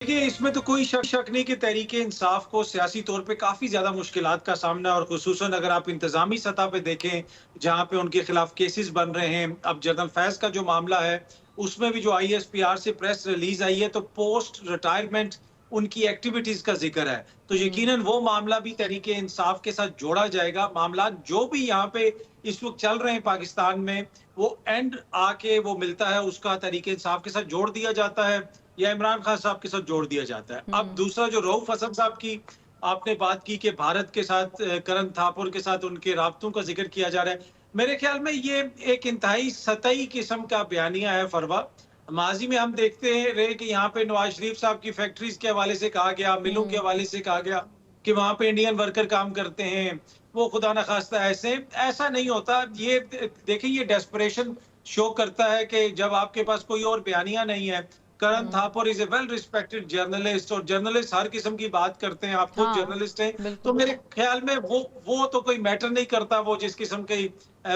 देखिए, इसमें तो कोई शक नहीं कि तहरीक-ए-इंसाफ को सियासी तौर पे काफ़ी ज़्यादा मुश्किलात का सामना है और ख़ुसूसन अगर आप इंतज़ामी सतह पे देखें, जहाँ पे उनके खिलाफ केसेस बन रहे हैं। अब जनरल फैज़ का जो मामला है, उसमें भी जो आईएसपीआर से प्रेस रिलीज़ आई है, तो पोस्ट रिटायरमेंट उनकी एक्टिविटीज़ का ज़िक्र है। तो हुँ। यकीनन वो मामला भी तहरीक-ए-इंसाफ के साथ जोड़ा जाएगा। मामलात जो भी यहाँ पे इस वक़्त चल रहे हैं पाकिस्तान में, वो एंड आके वो मिलता है, उसका तहरीक-ए-इंसाफ के साथ जोड़ दिया जाता है या इमरान खान साहब के साथ जोड़ दिया जाता है। अब हुँ। दूसरा जो रऊफ हसन साहब की आपने बात की कि भारत के साथ करण थापुर के साथ उनके राब्तों का ज़िक्र किया जा रहा है। मेरे ख़्याल में ये एक इंतहाई सतही किस्म का बयानिया है फरवा। माज़ी में हम देखते हैं रहे कि यहाँ पे नवाज़ शरीफ साहब की फैक्ट्रीज़ के हवाले से कहा गया, मिलों के हुँ। हवाले से कहा गया कि वहाँ पे इंडियन वर्कर काम करते हैं, वो खुदा न ख़ास्ता ऐसे ऐसा नहीं होता। ये देखिए ये डेस्परेशन शो करता है कि जब आपके पास कोई और बयानिया नहीं है। करण हुँ। Thapar is a well respected journalist और जर्नलिस्ट हर किस्म की बात करते हैं, आप खुद हाँ, जर्नलिस्ट हैं। तो बिल्कुल। मेरे ख़्याल में वो तो कोई मैटर नहीं करता, वो जिस किस्म की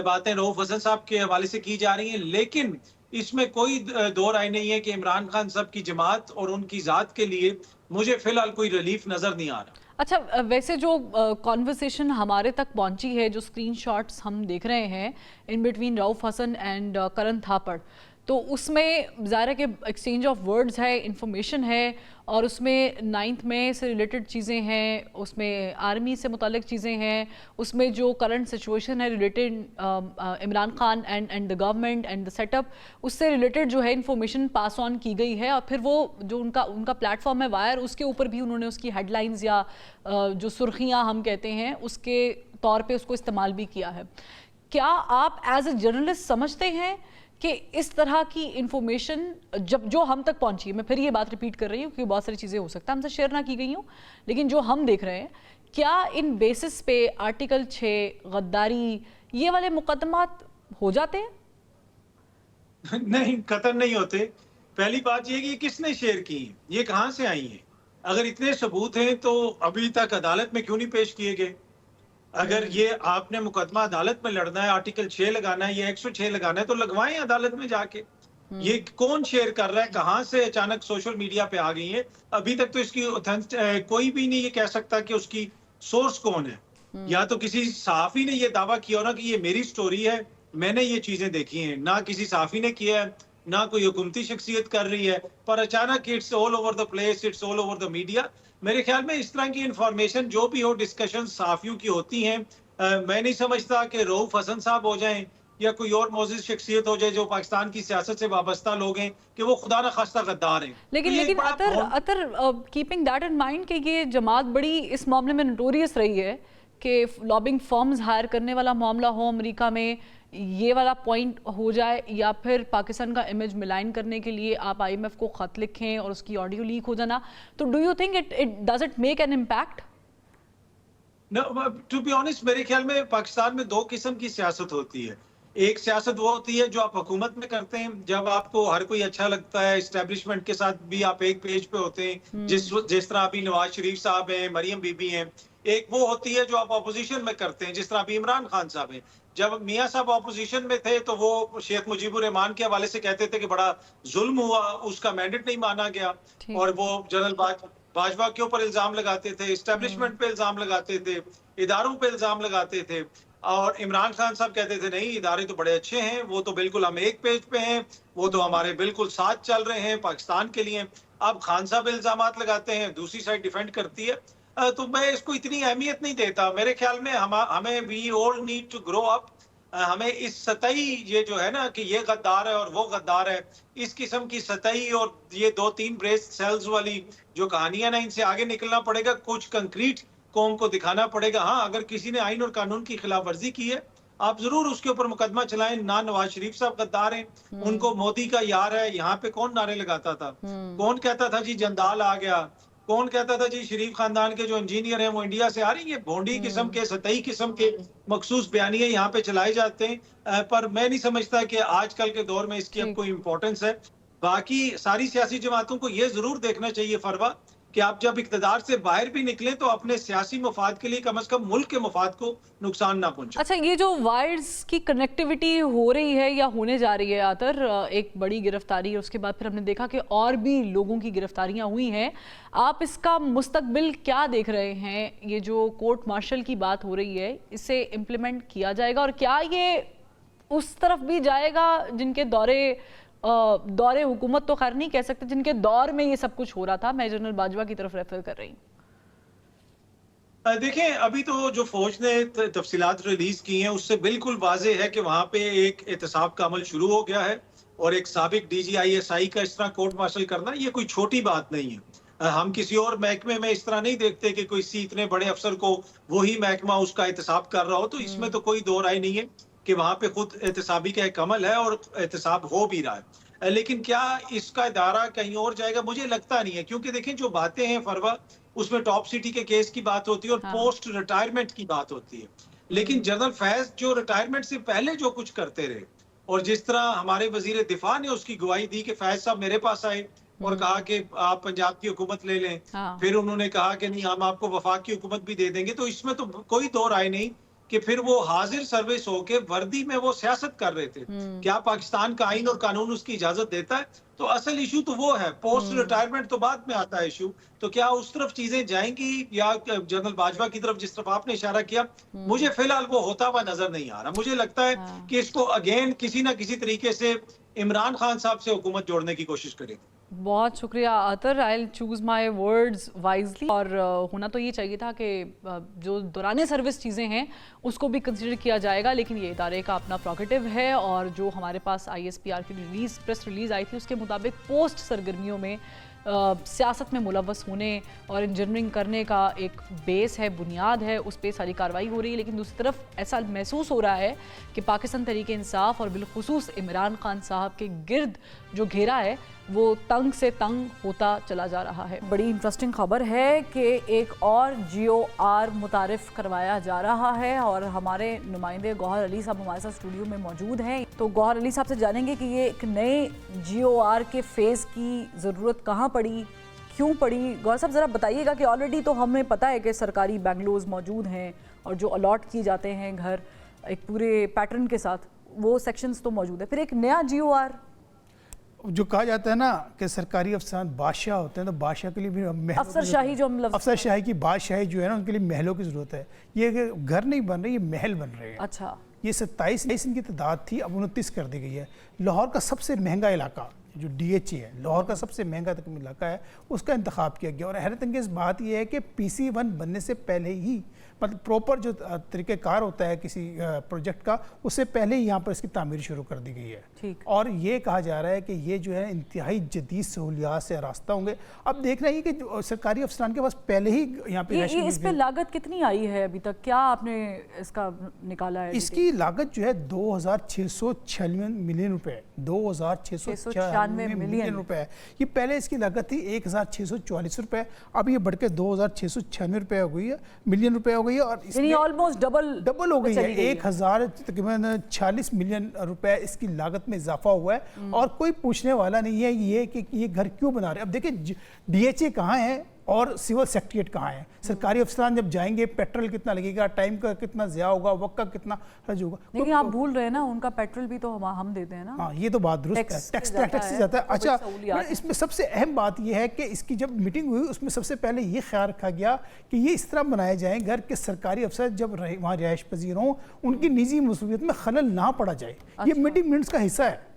बातें रऊफ हसन साहब के हवाले से की जा रही हैं। लेकिन इसमें कोई दो राय नहीं है कि इमरान खान साहब की जमात और उनकी ज़ात के लिए मुझे फ़िलहाल कोई रिलीफ़ नज़र नहीं आ रहा। अच्छा, वैसे जो कॉन्वर्सेशन हमारे तक पहुंची है, जो स्क्रीनशॉट्स हम देख रहे हैं in between Rauf Hasan and Karan Thapar, तो उसमें ज़ाहिर है कि एक्सचेंज ऑफ वर्ड्स है, इंफॉर्मेशन है, और उसमें 9th में से रिलेटेड चीज़ें हैं, उसमें आर्मी से मुतालिक चीज़ें हैं, उसमें जो करंट सिचुएशन है related Imran Khan and the government and the setup, उससे रिलेटेड जो है इंफॉर्मेशन पास ऑन की गई है। और फिर वो जो उनका उनका प्लेटफॉर्म है वायर, उसके ऊपर भी उन्होंने उसकी हेडलाइंस या जो सुर्खियाँ हम कहते हैं उसके तौर पे उसको इस्तेमाल भी किया है। क्या आप एज ए जर्नलिस्ट समझते हैं कि इस तरह की इंफॉर्मेशन जब जो हम तक पहुंची है, मैं फिर ये बात रिपीट कर रही हूँ क्योंकि बहुत सारी चीज़ें हो सकता है हमसे शेयर ना की गई हूँ, लेकिन जो हम देख रहे हैं, क्या इन बेसिस पे आर्टिकल 6 गद्दारी ये वाले मुकदमात हो जाते हैं? नहीं, कतई नहीं होते। पहली बात ये है कि ये किसने शेयर की हैं? ये कहाँ से आई हैं? अगर इतने सबूत हैं तो अभी तक अदालत में क्यों नहीं पेश किए गए? अगर हम्म। ये आपने मुकदमा अदालत में लड़ना है, आर्टिकल 6 लगाना है या 106 लगाना है तो लगवाएँ अदालत में जाके। ये हम्म। कौन शेयर कर रहा है? कहाँ से अचानक सोशल मीडिया पे आ गई है? अभी तक तो इसकी कोई भी नहीं ये कह सकता कि उसकी सोर्स कौन है। या हम्म। तो किसी सहाफ़ी ने ये दावा किया हो ना कि ये मेरी स्टोरी है, मैंने ये चीज़ें देखी हैं। ना किसी सहाफ़ी ने किया है, ना कोई हुकूमती शख्सियत कर रही है, पर अचानक it's all over the place, it's all over the media. मेरे ख्याल में इस तरह की इन्फॉर्मेशन जो भी हो डिस्कशन सहाफ़ियों की होती हैं। मैं नहीं समझता कि रऊफ हसन साहब हो जाएँ या कोई और मोअज़्ज़ज़ शख्सियत हो जाए जो पाकिस्तान की सियासत से वाबस्ता लोग हैं कि वो खुदा न ख़ास्ता गद्दार हैं। तो लेकिन ये एक लेकिन बड़ा अतर भौन अतर कीपिंग दैट इन माइंड कि ये जमात बड़ी इस मामले में नोटोरियस रही है कि लॉबिंग फर्म्स हायर करने वाला मामला हो अमेरिका में, ये वाला पॉइंट हो जाए, या फिर पाकिस्तान का इमेज मिलाइन करने के लिए आप आईएमएफ को खत लिखें और उसकी ऑडियो लीक हो जाना, तो do you think it it does it make an impact? To be honest मेरे ख्याल में पाकिस्तान में 2 किस्म की सियासत होती है। एक सियासत वो होती है जो आप हुकूमत में करते हैं, जब आपको हर कोई अच्छा लगता है, एस्टेब्लिशमेंट के साथ भी आप एक पेज पे होते हैं, जिस हम्म। जिस तरह अभी नवाज़ शरीफ साहब हैं, मरियम बीबी हैं। एक वो होती है जो आप ऑपोज़िशन में करते हैं, जिस तरह अभी इमरान खान साहब हैं। जब मियाँ साहब ऑपोज़िशन में थे, तो वो शेख मुजीबुर रहमान के हवाले से कहते थे कि बड़ा ज़ुल्म हुआ, उसका मैंडेट नहीं माना गया ठीक और है। वो जनरल बाजवा के ऊपर इल्ज़ाम लगाते थे, हम्म। एस्टेब्लिशमेंट पे इल्ज़ाम लगाते थे, इदारों पे इल्ज़ाम लगाते थे। और इमरान खान साहब कहते थे नहीं इदारे तो बड़े अच्छे हैं, वो तो बिल्कुल हम एक पेज पे हैं, वो तो हम्म। हमारे बिल्कुल साथ चल रहे हैं पाकिस्तान के लिए। अब खान साहब इल्ज़ामात लगाते हैं, दूसरी साइड डिफेंड करती है। तो मैं इसको इतनी अहमियत नहीं देता। मेरे ख्याल में हमें we all need to grow up. हमें इस सतही ये जो है ना कि ये गद्दार है और वो गद्दार है, इस किस्म की सतही और ये 2-3 ब्रेस सेल्स वाली जो कहानियाँ ना इनसे आगे निकलना पड़ेगा, कुछ कंक्रीट कौम को दिखाना पड़ेगा। हाँ, अगर किसी ने आइन और कानून की खिलाफ-वर्ज़ी की है, आप ज़रूर उसके ऊपर मुकदमा चलाएँ। ना नवाज़ शरीफ साहब गद्दार हैं, हम्म। उनको मोदी का यार है, यहाँ पे कौन नारे लगाता था? हम्म। कौन कहता था जी जंदाल आ गया? कौन कहता था जी शरीफ खानदान के जो इंजीनियर हैं वो इंडिया से आ रही हैं? भोंडी किस्म हम्म। के, सतही किस्म के मखसूस बयानिए यहाँ पे चलाए जाते हैं। पर मैं नहीं समझता कि आजकल के दौर में इसकी अब ठीक। कोई इम्पोर्टेंस है। बाकी सारी सियासी जमातों को ये ज़रूर देखना चाहिए फरवा कि आप जब इक़्तिदार से बाहर भी निकलें तो अपने सियासी मफाद के लिए कम से कम मुल्क के मफाद को नुकसान ना पहुंचे। अच्छा, ये जो वायर्स की कनेक्टिविटी हो रही है या होने जा रही है आतर, एक बड़ी गिरफ्तारी है, उसके बाद फिर हमने देखा कि और भी लोगों की गिरफ्तारियां हुई हैं। आप इसका मुस्तकबिल क्या देख रहे हैं? ये जो कोर्ट मार्शल की बात हो रही है, इसे इम्प्लीमेंट किया जाएगा और क्या ये उस तरफ भी जाएगा जिनके दौरे हुकूमत तो खैर नहीं कह सकते, जिनके दौर में ये सब कुछ हो रहा था? मैं जनरल बाजवा की तरफ रेफर कर रही हूँ। देखें, अभी तो जो फौज ने तफसीलात रिलीज की हैं उससे बिल्कुल वाजे है कि वहां पे एक एहतसाब का अमल शुरू हो गया है और एक साबिक DGISI का इस तरह कोर्ट मार्शल करना ये कोई छोटी बात नहीं है। हम किसी और महकमे में इस तरह नहीं देखते कि कोई इतने बड़े अफसर को वही महकमा उसका एहतसाब कर रहा हो, तो इसमें तो कोई दो राय नहीं है कि वहां पे खुद एहतसाबी का एक अमल है और एहतसाब हो भी रहा है। लेकिन क्या इसका दायरा कहीं और जाएगा? मुझे लगता नहीं है, क्योंकि देखें जो बातें हैं फरवा, उसमें टॉप सिटी के केस की बात होती है और पोस्ट रिटायरमेंट की बात होती है। लेकिन जनरल फैज जो रिटायरमेंट से पहले जो कुछ करते रहे और जिस तरह हमारे वजीर दिफा ने उसकी गवाही दी कि फैज साहब मेरे पास आए और कहा कि आप पंजाब की हुकूमत ले लें, फिर उन्होंने कहा कि नहीं हम आपको वफाक की हुकूमत भी दे देंगे, तो इसमें तो कोई दो राय नहीं कि फिर वो हाजिर सर्विस होके वर्दी में वो सियासत कर रहे थे। क्या पाकिस्तान का आइन और कानून उसकी इजाजत देता है? तो असल इशू तो वो है, पोस्ट रिटायरमेंट तो बाद में आता है इशू। तो क्या उस तरफ चीजें जाएंगी या जनरल बाजवा की तरफ जिस तरफ आपने इशारा किया, मुझे फिलहाल वो होता हुआ नजर नहीं आ रहा। मुझे लगता है कि इसको अगेन किसी ना किसी तरीके से इमरान खान साहब से हुकूमत जोड़ने की कोशिश करेगी। बहुत शुक्रिया आतर, I choose my words wisely. और होना तो ये चाहिए था कि जो दौराने सर्विस चीज़ें हैं उसको भी कंसिडर किया जाएगा, लेकिन ये इदारे का अपना प्रोगेटिव है। और जो हमारे पास ISPR की प्रेस रिलीज़ आई थी उसके मुताबिक पोस्ट सरगर्मियों में सियासत में मुलव्वस होने और इंजीनियरिंग करने का एक बेस है, बुनियाद है, उस पर सारी कार्रवाई हो रही है। लेकिन दूसरी तरफ ऐसा महसूस हो रहा है कि पाकिस्तान तहरीक इंसाफ और बिलखुसूस इमरान खान साहब के गिर्द जो घेरा है वो तंग से तंग होता चला जा रहा है। बड़ी इंटरेस्टिंग खबर है कि एक और GOR मुतारिफ करवाया जा रहा है और हमारे नुमाइंदे गौहर अली साहब हमारे साथ स्टूडियो में मौजूद हैं। तो गौहर अली साहब से जानेंगे कि ये एक नए GOR के फेज़ की ज़रूरत कहाँ पड़ी, क्यों पड़ी? गौहर साहब ज़रा बताइएगा कि ऑलरेडी तो हमें पता है कि सरकारी बेंगलोज मौजूद हैं और जो अलॉट किए जाते हैं घर एक पूरे पैटर्न के साथ, वो सेक्शंस तो मौजूद है, फिर एक नया GOR। जो कहा जाता है ना कि सरकारी अफसरान बादशाह होते हैं, तो बादशाह के लिए भी अफसरशाही, जो हम लफ्ज़ अफसरशाही की बादशाही जो है ना, उनके लिए महलों की ज़रूरत है। ये घर नहीं बन रहे, ये महल बन रहे हैं। अच्छा, ये 27 इनकी तादाद थी, अब 29 कर दी गई है। लाहौर का सबसे महंगा इलाका जो DHA है, लाहौर का सबसे महंगा तक इलाका है, उसका इंतखाब किया गया। और हैरत अंगेज़ बात यह है कि PC1 बनने से पहले ही, मतलब प्रॉपर जो तरीक़ेकार होता है किसी प्रोजेक्ट का, उससे पहले ही यहाँ पर इसकी तामीर शुरू कर दी गई है। और ये कहा जा रहा है कि ये जो है इंतहाई जदीद सहूलियात से रास्ता होंगे। अब देखना ये कि सरकारी अफसरान के पास पहले ही यहाँ पे इस पे लागत कितनी आई है अभी तक, क्या आपने इसका निकाला है? इसकी लागत जो है 2696 मिलियन रुपए, 2696 मिलियन रुपए है। ये पहले इसकी लागत थी 1644 रुपए, अब ये बढ़ के 2696 रुपए हो गई है, मिलियन रुपए हो गई है। और इसमें ऑलमोस्ट डबल हो गई है, 1000 तकरीबन 46 मिलियन रुपए इसकी लागत में इजाफा हुआ है। और कोई पूछने वाला नहीं है ये कि ये घर क्यों बना रहे हैं। अब देखिए DHA कहाँ है और सिविल सेक्रेटरीट कहाँ है। सरकारी अफसरान जब जाएंगे, पेट्रोल कितना लगेगा, टाइम का कितना ज़्यादा होगा, वक्त का कितना खर्च होगा। लेकिन आप भूल रहे हैं ना, उनका पेट्रोल भी तो हम देते हैं ना। हाँ, ये तो बात दुरुस्त है, टैक्स से जाता है। अच्छा, इसमें सबसे अहम बात यह है कि इसकी जब मीटिंग हुई उसमें सबसे पहले ये ख्याल रखा गया कि ये इस तरह बनाए जाएँ घर के सरकारी अफसर जब वहाँ रिहाइश पजीर हों, उनकी निजी मसरूफियत में खलल ना पड़ा जाए। ये मीटिंग मिनट्स का हिस्सा है।